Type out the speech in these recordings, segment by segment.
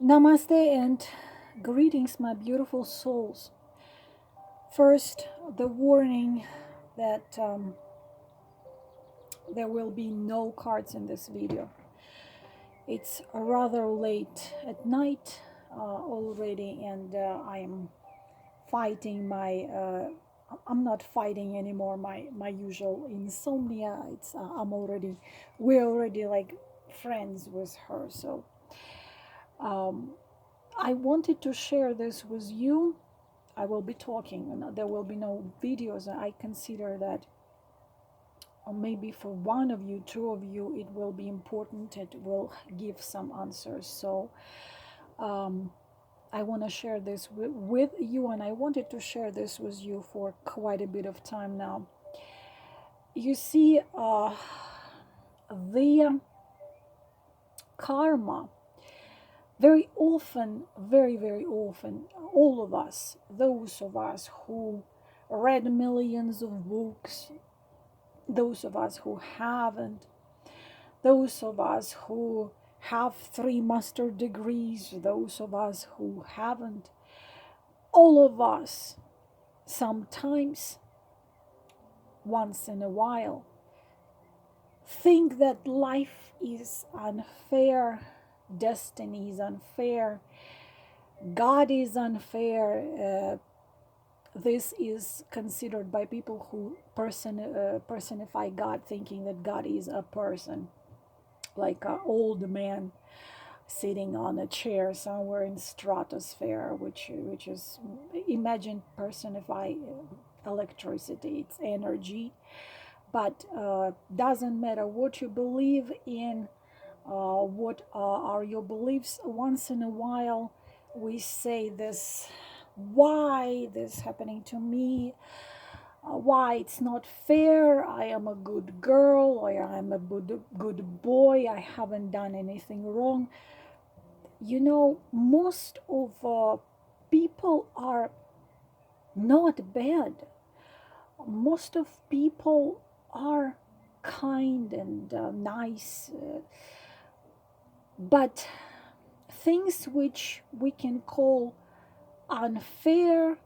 Namaste and greetings, my beautiful souls. First, the warning that there will be no cards in this video. It's rather late at night already, and I am fighting I'm not fighting anymore my usual insomnia. We're already like friends with her, so I wanted to share this with you. I will be talking, and there will be no videos. I consider that maybe for one of you, two of you, it will be important. It will give some answers. So I want to share this with you, and I wanted to share this with you for quite a bit of time now. You see, the karma, very often, very often, all of us, those of us who read millions of books, those of us who haven't, those of us who have 3 master degrees, those of us who haven't, all of us sometimes, once in a while, think that life is unfair, destiny is unfair, God is unfair. This is considered by people who personify God, thinking that God is a person, like an old man sitting on a chair somewhere in stratosphere, which is, imagine, personify electricity, it's energy. But doesn't matter what you believe in, what are your beliefs. Once in a while we say this, why this happening to me, why it's not fair, I am a good girl, or I'm a good boy, I haven't done anything wrong. You know, most of people are not bad. Most of people are kind and nice, but things which we can call unfair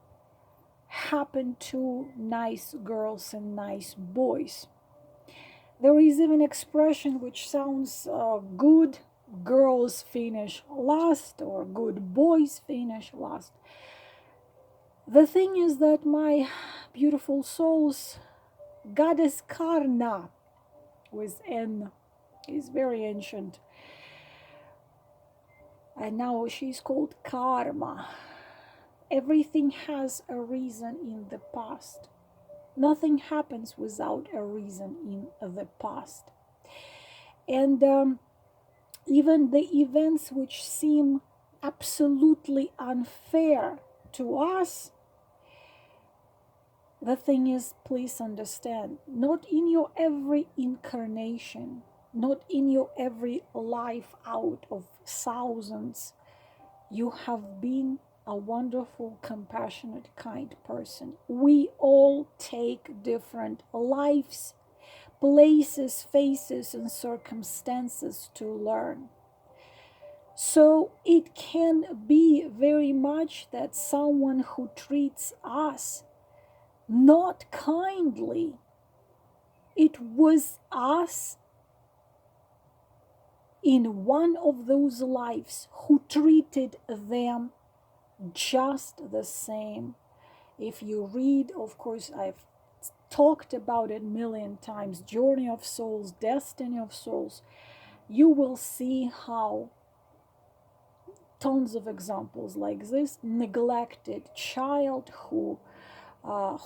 happen to nice girls and nice boys. There is even expression which sounds good girls finish last, or good boys finish last. The thing is that, my beautiful souls, goddess Karna, with N, is very ancient, and now she's called karma. Everything has a reason in the past. Nothing happens without a reason in the past. And even the events which seem absolutely unfair to us, the thing is, please understand, not in your every incarnation, not in your every life out of thousands, you have been a wonderful, compassionate, kind person. We all take different lives, places, faces, and circumstances to learn. So it can be very much that someone who treats us not kindly, it was us in one of those lives who treated them just the same. If you read, of course, I've talked about it a million times, Journey of Souls, Destiny of Souls, you will see how tons of examples like this. Neglected child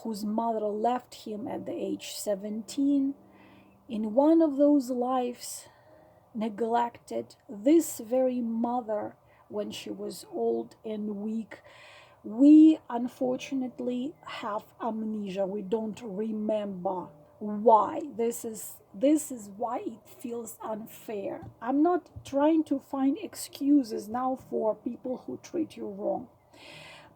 whose mother left him at the age 17. In one of those lives, neglected this very mother when she was old and weak. We unfortunately have amnesia. We don't remember why. This is why it feels unfair. I'm not trying to find excuses now for people who treat you wrong,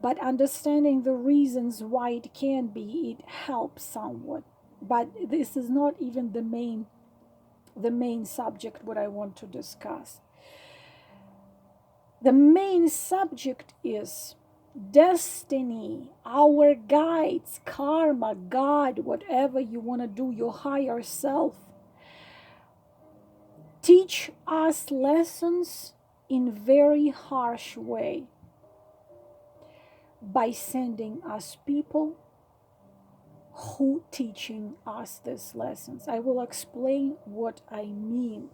but understanding the reasons why it can be, it helps somewhat. But this is not even the main subject what I want to discuss. The main subject is destiny, our guides, karma, God, whatever you want to do, your higher self. Teach us lessons in very harsh way by sending us people who teaching us these lessons. I will explain what I mean.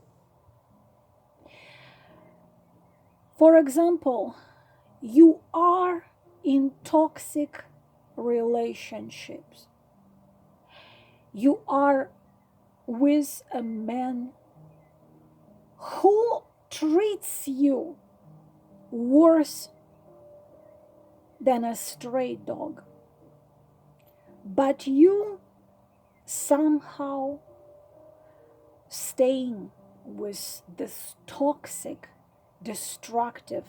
For example, you are in toxic relationships. You are with a man who treats you worse than a stray dog. But you somehow staying with this toxic, destructive,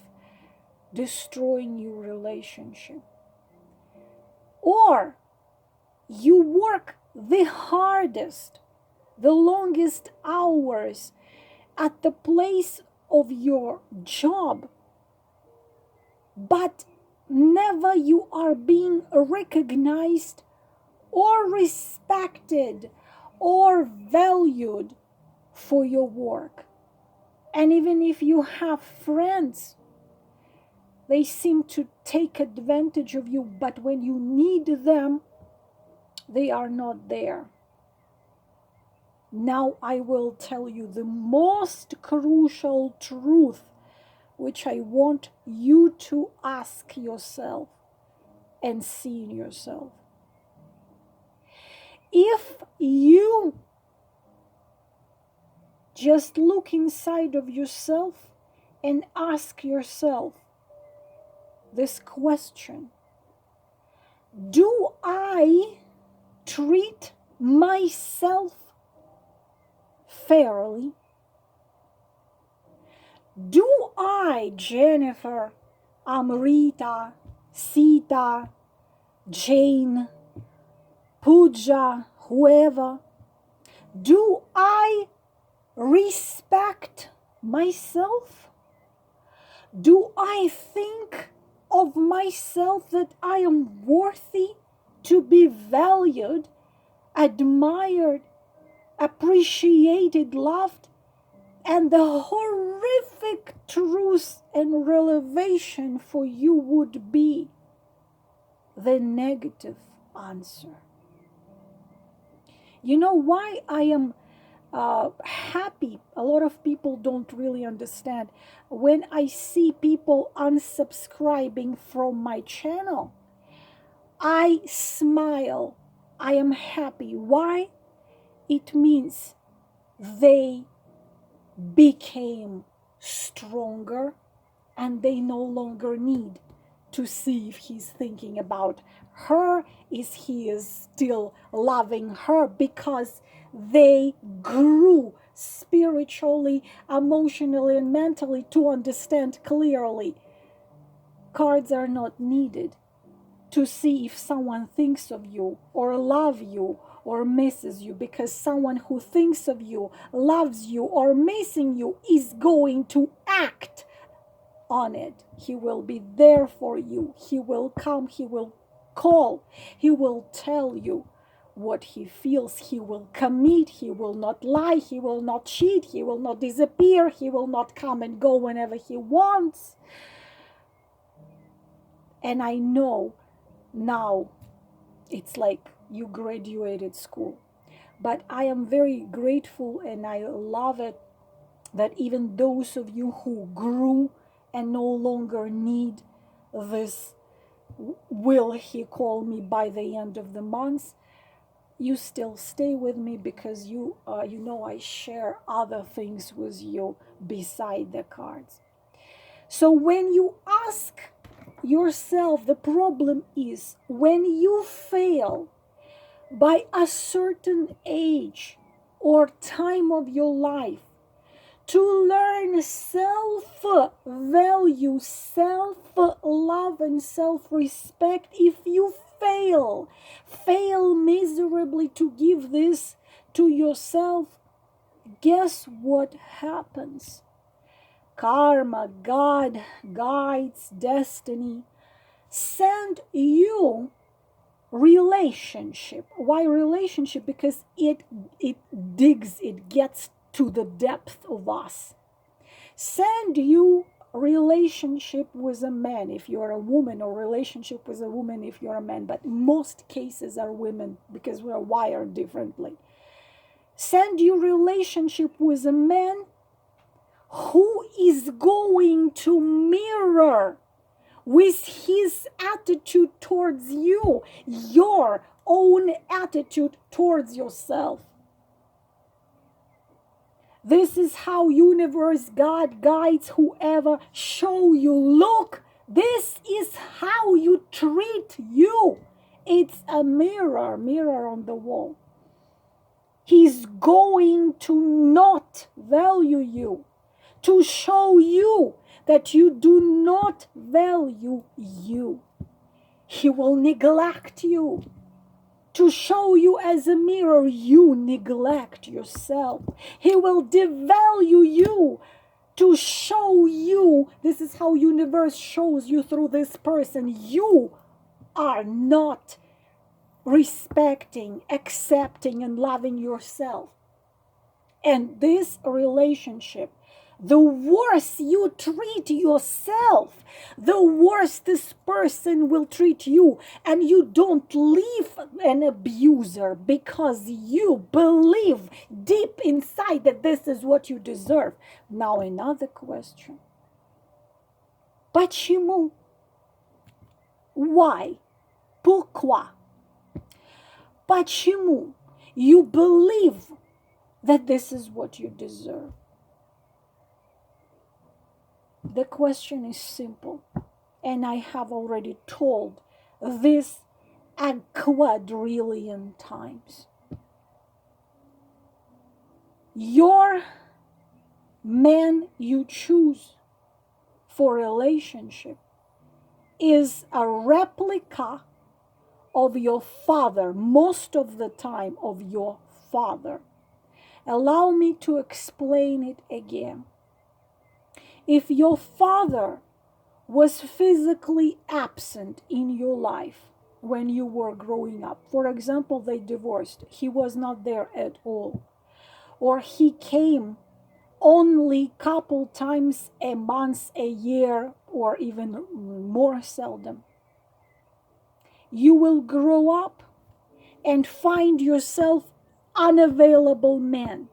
destroying your relationship. Or you work the hardest, the longest hours at the place of your job, but never you are being recognized or respected or valued for your work. And even if you have friends, they seem to take advantage of you, but when you need them, they are not there. Now I will tell you the most crucial truth, which I want you to ask yourself and see in yourself. If you just look inside of yourself and ask yourself this question, do I treat myself fairly? Do I, Jennifer, Amrita, Sita, Jane, Pooja, whoever, do I respect myself? Do I think of myself that I am worthy to be valued, admired, appreciated, loved? And the horrific truth and revelation for you would be the negative answer. You know why I am happy? A lot of people don't really understand. When I see people unsubscribing from my channel, I smile. I am happy. Why? It means they became stronger and they no longer need to see if he's thinking about her, he is still loving her, because they grew spiritually, emotionally, and mentally to understand clearly. Cards are not needed to see if someone thinks of you or loves you or misses you, because someone who thinks of you, loves you, or missing you is going to act on it. He will be there for you. He will come. He will call. He will tell you what he feels. He will commit. He will not lie. He will not cheat. He will not disappear. He will not come and go whenever he wants. And I know now it's like you graduated school, but I am very grateful and I love it that even those of you who grew and no longer need this will he call me by the end of the month, you still stay with me, because you know I share other things with you beside the cards. So when you ask yourself, the problem is when you fail by a certain age or time of your life to learn self-value, self-love, and self-respect, if you fail miserably to give this to yourself, guess what happens? karma, God, guides, destiny, send you relationship. Why relationship? Because it digs, it gets to the depth of us. Send you relationship with a man if you're a woman, or relationship with a woman if you're a man, but most cases are women because we're wired differently. Send you relationship with a man who is going to mirror with his attitude towards you your own attitude towards yourself. This is how universe, God guides whoever, show you, look, this is how you treat you. It's a mirror on the wall. He's going to not value you, to show you that you do not value you. He will neglect you, to show you as a mirror you neglect yourself. He will devalue you, to show you, this is how universe shows you through this person, you are not respecting, accepting, and loving yourself. And this relationship, the worse you treat yourself, the worse this person will treat you. And you don't leave an abuser because you believe deep inside that this is what you deserve. Now another question. Почему? Why? Pourquoi? Почему you believe that this is what you deserve? The question is simple, and I have already told this a quadrillion times. Your man you choose for relationship is a replica of your father, most of the time of your father. Allow me to explain it again. If your father was physically absent in your life when you were growing up, for example, they divorced, he was not there at all, or he came only couple times a month, a year, or even more seldom, you will grow up and find yourself unavailable man,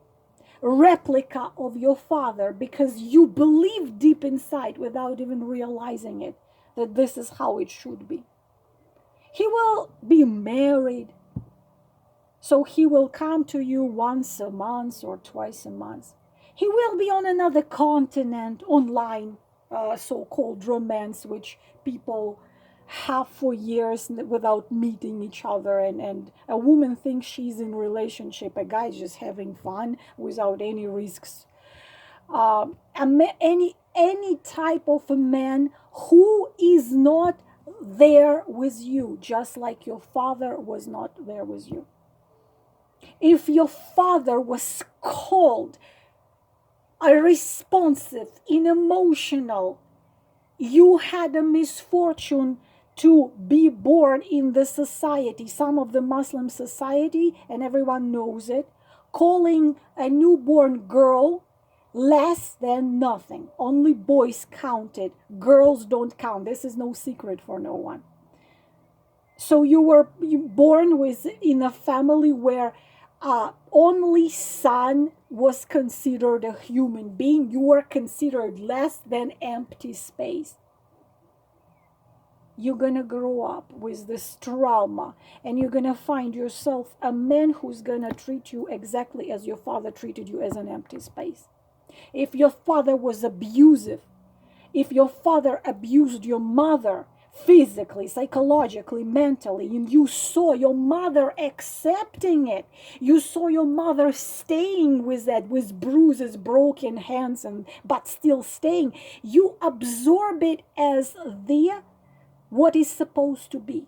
replica of your father, because you believe deep inside without even realizing it that this is how it should be. He will be married, so he will come to you once a month or twice a month. He will be on another continent, online, so-called romance, which people have for years without meeting each other, and a woman thinks she's in relationship, a guy just having fun without any risks. Any type of a man who is not there with you, just like your father was not there with you. If your father was cold, irresponsive, unemotional, you had a misfortune to be born in the society, some of the Muslim society, and everyone knows it, calling a newborn girl less than nothing. Only boys counted. Girls don't count. This is no secret for no one. So you were born in a family where only son was considered a human being. You were considered less than empty space. You're going to grow up with this trauma, and you're going to find yourself a man who's going to treat you exactly as your father treated you, as an empty space. If your father was abusive, if your father abused your mother physically, psychologically, mentally, and you saw your mother accepting it, you saw your mother staying with that, with bruises, broken hands, but still staying, you absorb it as what is supposed to be.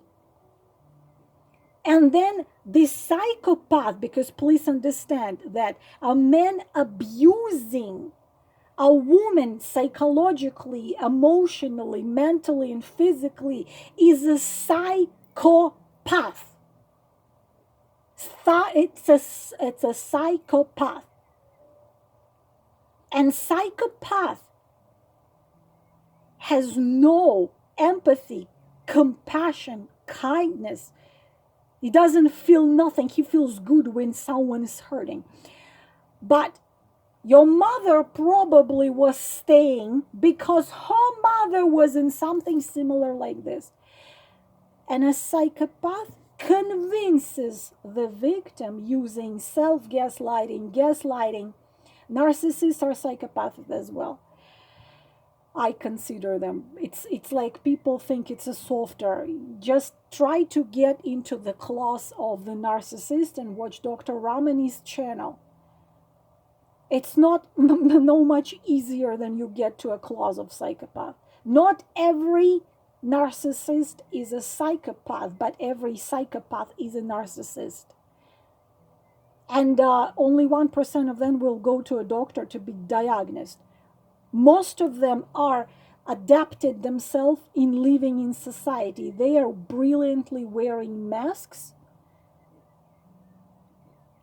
And then the psychopath, because please understand that a man abusing A woman psychologically, emotionally, mentally, and physically is a psychopath. It's a psychopath. And psychopath has no empathy, compassion, kindness. He doesn't feel nothing. He feels good when someone is hurting. But your mother probably was staying because her mother was in something similar like this. And a psychopath convinces the victim using gaslighting. Narcissists are psychopaths as well. I consider them. It's like people think it's a softer. Just try to get into the class of the narcissist and watch Dr. Ramani's channel. It's not no much easier than you get to a class of psychopath. Not every narcissist is a psychopath, but every psychopath is a narcissist. And only 1% of them will go to a doctor to be diagnosed. Most of them are adapted themselves in living in society. They are brilliantly wearing masks,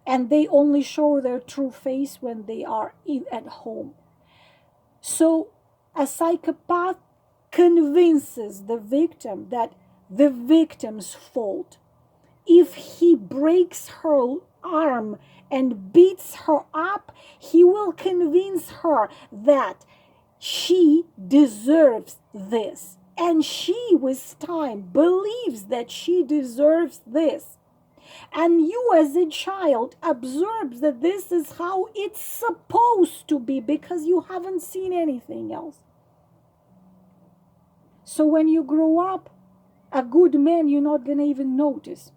and they only show their true face when they are at home. So a psychopath convinces the victim that the victim's fault. If he breaks her arm and beats her up, he will convince her that she deserves this. And she, with time, believes that she deserves this. And you as a child observe that this is how it's supposed to be because you haven't seen anything else. So when you grow up, a good man, you're not going to even notice.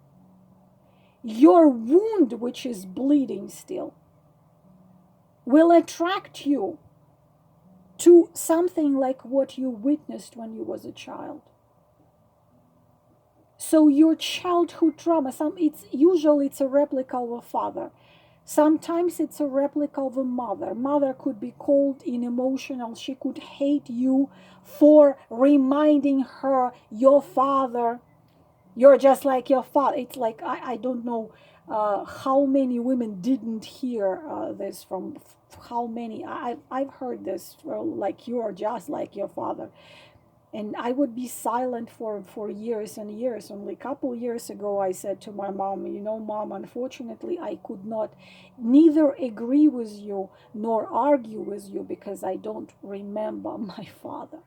Your wound, which is bleeding still, will attract you to something like what you witnessed when you was a child. So your childhood trauma, usually it's a replica of a father. Sometimes it's a replica of a mother. Mother could be cold and emotional. She could hate you for reminding her, your father, you're just like your father. It's like, I don't know how many women didn't hear this from how many. I've heard this, like, you're just like your father. And I would be silent for years and years. Only a couple years ago, I said to my mom, Mom, unfortunately, I could not neither agree with you nor argue with you because I don't remember my father.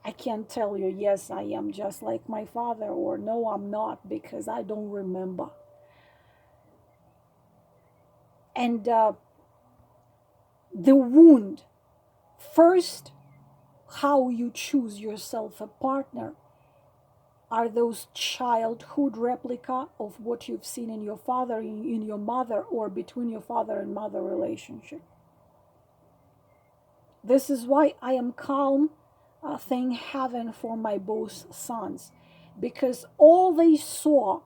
I can't tell you, yes, I am just like my father, or no, I'm not, because I don't remember. And the wound, first, how you choose yourself a partner are those childhood replica of what you've seen in your father, in your mother, or between your father and mother relationship. This is why I am calm, thank heaven for my both sons, because all they saw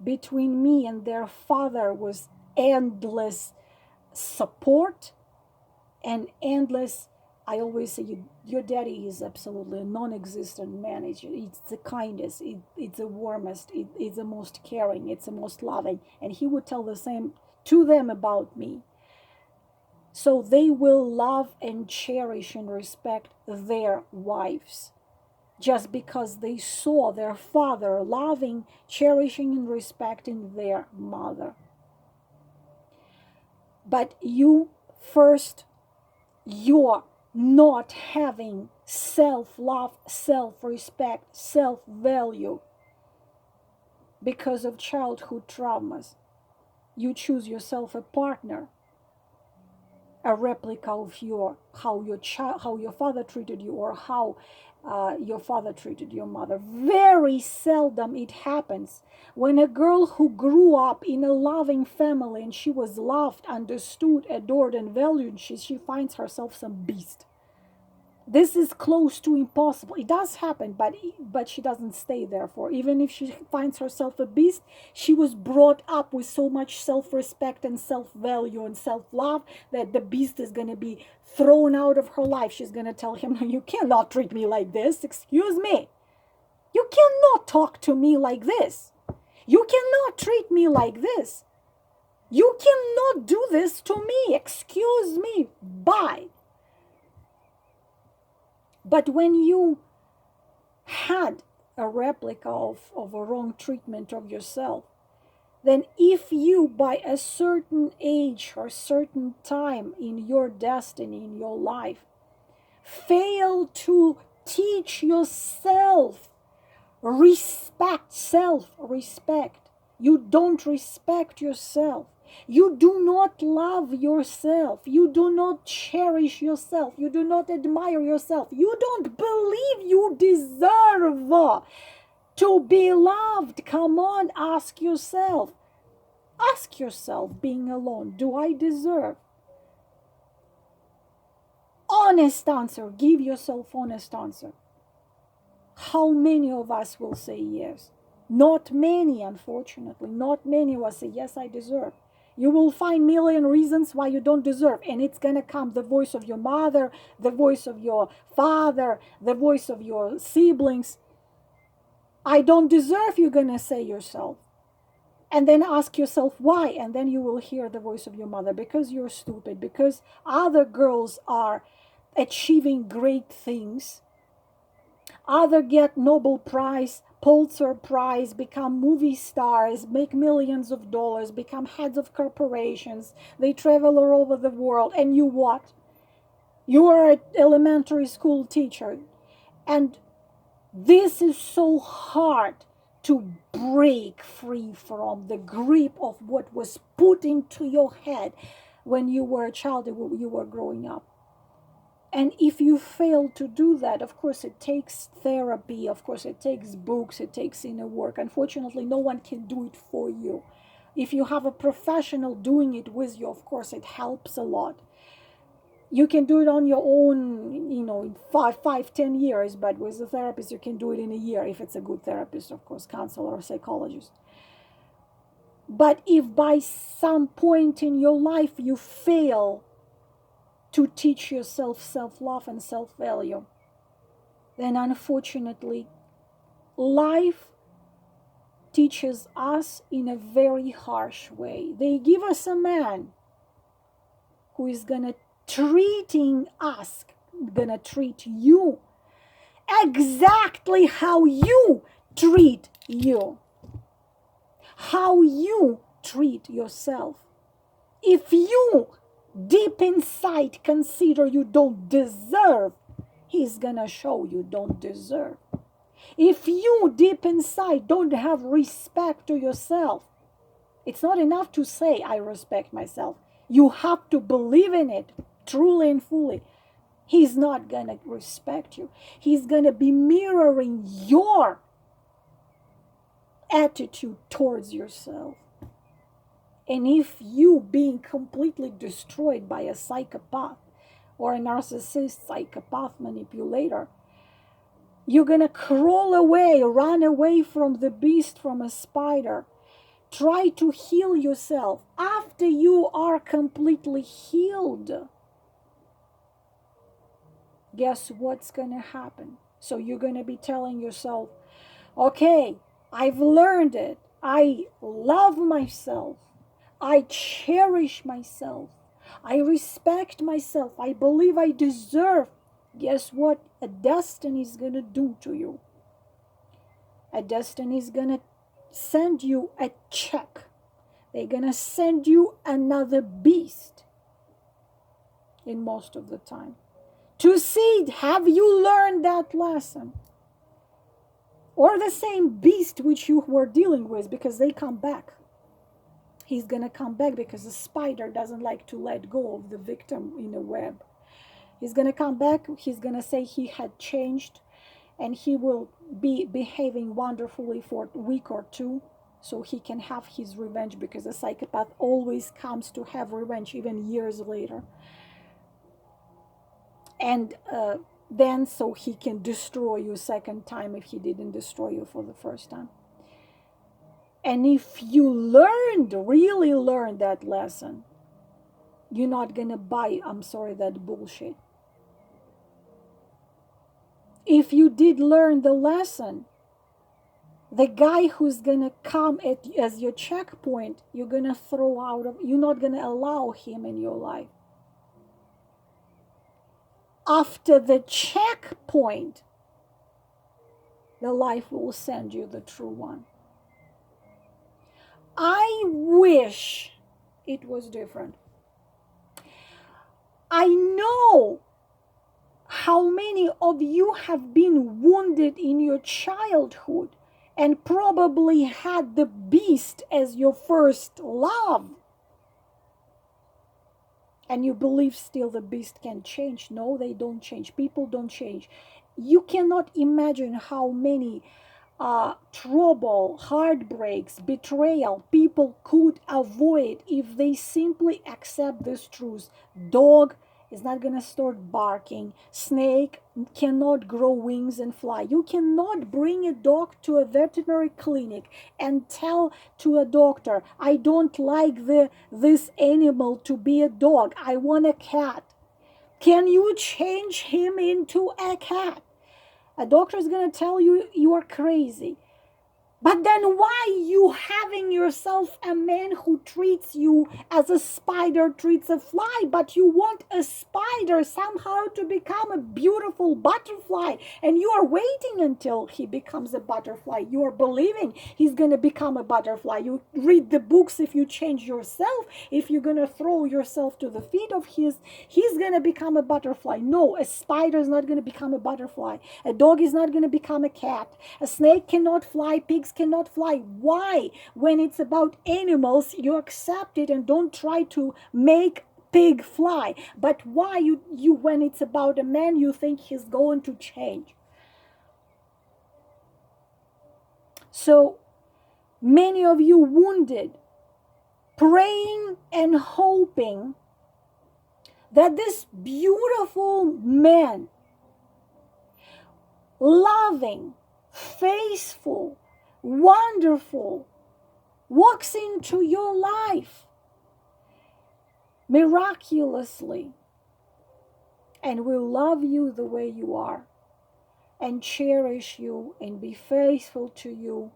between me and their father was endless support and endless. I always say, your daddy is absolutely a non-existent man. It's the kindest, it's the warmest, it's the most caring, it's the most loving. And he would tell the same to them about me. So they will love and cherish and respect their wives just because they saw their father loving, cherishing, and respecting their mother. But you first, you're not having self-love, self-respect, self-value because of childhood traumas. You choose yourself a partner, a replica of how your father treated you, or how your father treated your mother. Very seldom it happens when a girl who grew up in a loving family and she was loved, understood, adored, and valued, she finds herself some beast. This is close to impossible. It does happen, but she doesn't stay there for. Even if she finds herself a beast, she was brought up with so much self-respect and self-value and self-love that the beast is going to be thrown out of her life. She's going to tell him, "No, you cannot treat me like this. Excuse me. You cannot talk to me like this. You cannot treat me like this. You cannot do this to me. Excuse me. Bye." But when you had a replica of a wrong treatment of yourself, then if you, by a certain age or certain time in your destiny, in your life, fail to teach yourself self-respect, you don't respect yourself, you do not love yourself, you do not cherish yourself, you do not admire yourself, you don't believe you deserve to be loved. Come on, ask yourself, being alone, do I deserve? Honest answer, give yourself honest answer. How many of us will say yes? Not many, unfortunately. Not many will say, yes, I deserve. You will find million reasons why you don't deserve. And it's going to come the voice of your mother, the voice of your father, the voice of your siblings. I don't deserve, you're going to say yourself. And then ask yourself why. And then you will hear the voice of your mother. Because you're stupid. Because other girls are achieving great things. Other get Nobel Prize, Pulitzer Prize, become movie stars, make millions of dollars, become heads of corporations. They travel all over the world. And you what? You are an elementary school teacher. And this is so hard to break free from the grip of what was put into your head when you were a child, you were growing up. And if you fail to do that, of course, it takes therapy. Of course, it takes books. It takes inner work. Unfortunately, no one can do it for you. If you have a professional doing it with you, of course, it helps a lot. You can do it on your own, in 10 years. But with a therapist, you can do it in a year if it's a good therapist, of course, counselor or psychologist. But if by some point in your life you fail to teach yourself self-love and self-value, then unfortunately, life teaches us in a very harsh way. They give us a man who is gonna treat you exactly how you treat you, how you treat yourself. If you deep inside consider you don't deserve, he's gonna show you don't deserve. If you deep inside don't have respect to yourself, it's not enough to say I respect myself. You have to believe in it truly and fully. He's not gonna respect you. He's gonna be mirroring your attitude towards yourself. And if you being completely destroyed by a psychopath or a narcissist, psychopath, manipulator, you're going to crawl away, run away from the beast, from a spider. Try to heal yourself. After you are completely healed, guess what's going to happen? So you're going to be telling yourself, okay, I've learned it. I love myself. I cherish myself. I respect myself. I believe I deserve. Guess what a destiny is going to do to you? A destiny is going to send you a check. They're going to send you another beast in most of the time. To see, have you learned that lesson? Or the same beast which you were dealing with, because they come back. He's going to come back because the spider doesn't like to let go of the victim in a web. He's going to come back. He's going to say he had changed and he will be behaving wonderfully for a week or two so he can have his revenge, because a psychopath always comes to have revenge even years later. And then so he can destroy you second time if he didn't destroy you for the first time. And if you really learned that lesson, you're not gonna buy, I'm sorry, that bullshit. If you did learn the lesson, the guy who's gonna come as your checkpoint, you're gonna throw out of, you're not gonna allow him in your life. After the checkpoint, the life will send you the true one. I wish it was different. I know how many of you have been wounded in your childhood and probably had the beast as your first love. And you believe still the beast can change. No, they don't change. People don't change. You cannot imagine how many trouble, heartbreaks, betrayal people could avoid if they simply accept this truth. Dog is not going to start barking. Snake cannot grow wings and fly. You cannot bring a dog to a veterinary clinic and tell to a doctor, I don't like this animal to be a dog. I want a cat. Can you change him into a cat? A doctor is going to tell you you are crazy. But then why you having yourself a man who treats you as a spider treats a fly, but you want a spider somehow to become a beautiful butterfly, and you are waiting until he becomes a butterfly. You are believing he's going to become a butterfly. You read the books, if you change yourself, if you're going to throw yourself to the feet of his, he's going to become a butterfly. No, a spider is not going to become a butterfly. A dog is not going to become a cat. A snake cannot fly. Pigs cannot fly. Why? When it's about animals, you accept it and don't try to make pig fly. But why you when it's about a man, you think he's going to change? So many of you wounded, praying and hoping that this beautiful man, loving, faithful, wonderful, walks into your life miraculously and will love you the way you are and cherish you and be faithful to you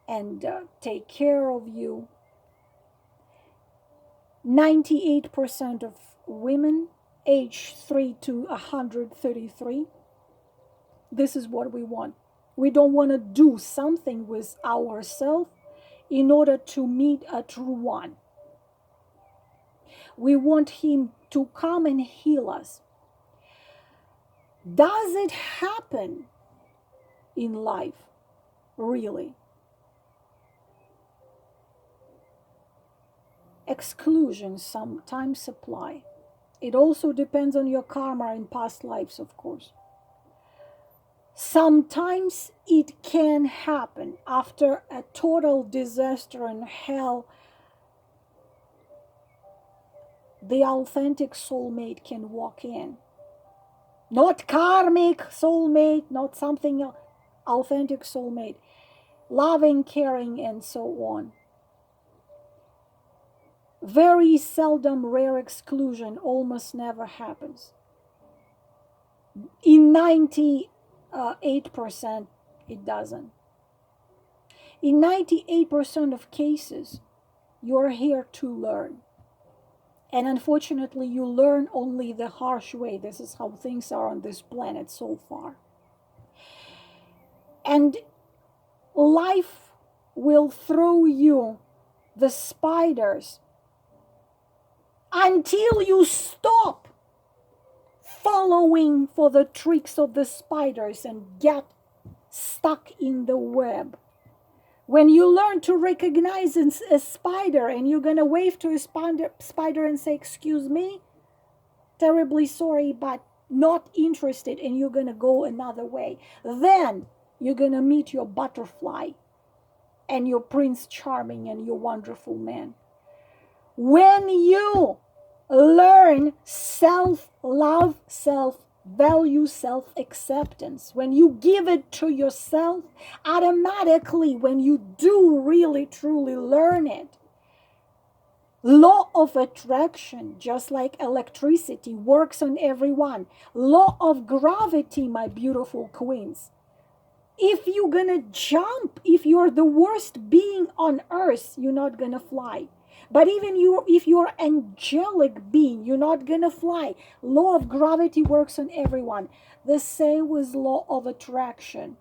and take care of you. 98% of women age 3 to 133, this is what we want. We don't want to do something with ourselves in order to meet a true one. We want him to come and heal us. Does it happen in life? Really? Exclusion sometimes apply. It also depends on your karma in past lives, of course. Sometimes it can happen after a total disaster and hell. The authentic soulmate can walk in. Not karmic soulmate, not something else. Authentic soulmate. Loving, caring, and so on. Very seldom, rare exclusion almost never happens. In 98%, it doesn't. In 98% of cases, you're here to learn. And unfortunately, you learn only the harsh way. This is how things are on this planet so far. And life will throw you the spiders until you stop following for the tricks of the spiders and get stuck in the web. When you learn to recognize a spider and you're going to wave to a spider and say, excuse me, terribly sorry, but not interested, and you're going to go another way, then you're going to meet your butterfly and your Prince Charming and your wonderful man. When you learn self-love, value self-acceptance. When you give it to yourself, automatically, when you do really truly learn it, law of attraction, just like electricity, works on everyone. Law of gravity, my beautiful queens. If you're gonna jump, if you're the worst being on earth, you're not gonna fly. But even if you're angelic being, you're not gonna fly. Law of gravity works on everyone. The same with law of attraction.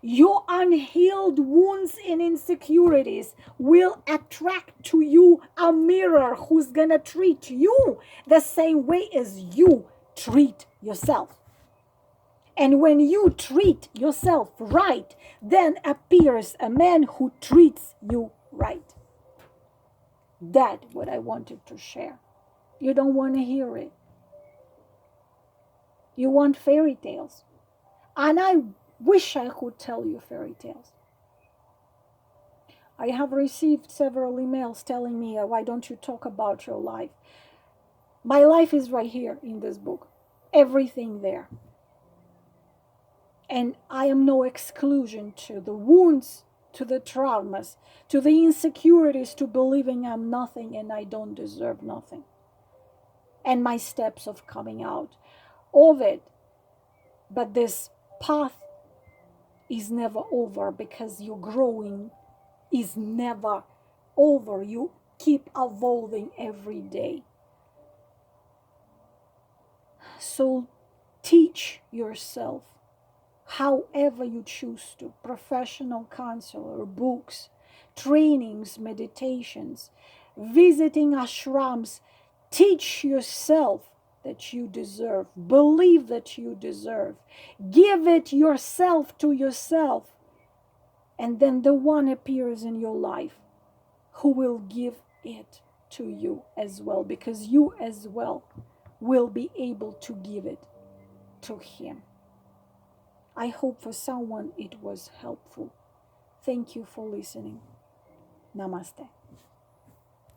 Your unhealed wounds and insecurities will attract to you a mirror who's gonna treat you the same way as you treat yourself. And when you treat yourself right, then appears a man who treats you right. That's what I wanted to share. You don't want to hear it. You want fairy tales. And I wish I could tell you fairy tales. I have received several emails telling me, why don't you talk about your life? My life is right here in this book. Everything there. And I am no exclusion to the wounds, to the traumas, to the insecurities, to believing I'm nothing and I don't deserve nothing. And my steps of coming out of it. But this path is never over, because your growing is never over. You keep evolving every day. So teach yourself however you choose to. Professional counselor, books, trainings, meditations, visiting ashrams. Teach yourself that you deserve. Believe that you deserve. Give it yourself to yourself. And then the one appears in your life who will give it to you as well, because you as well will be able to give it to him. I hope for someone it was helpful. Thank you for listening. Namaste.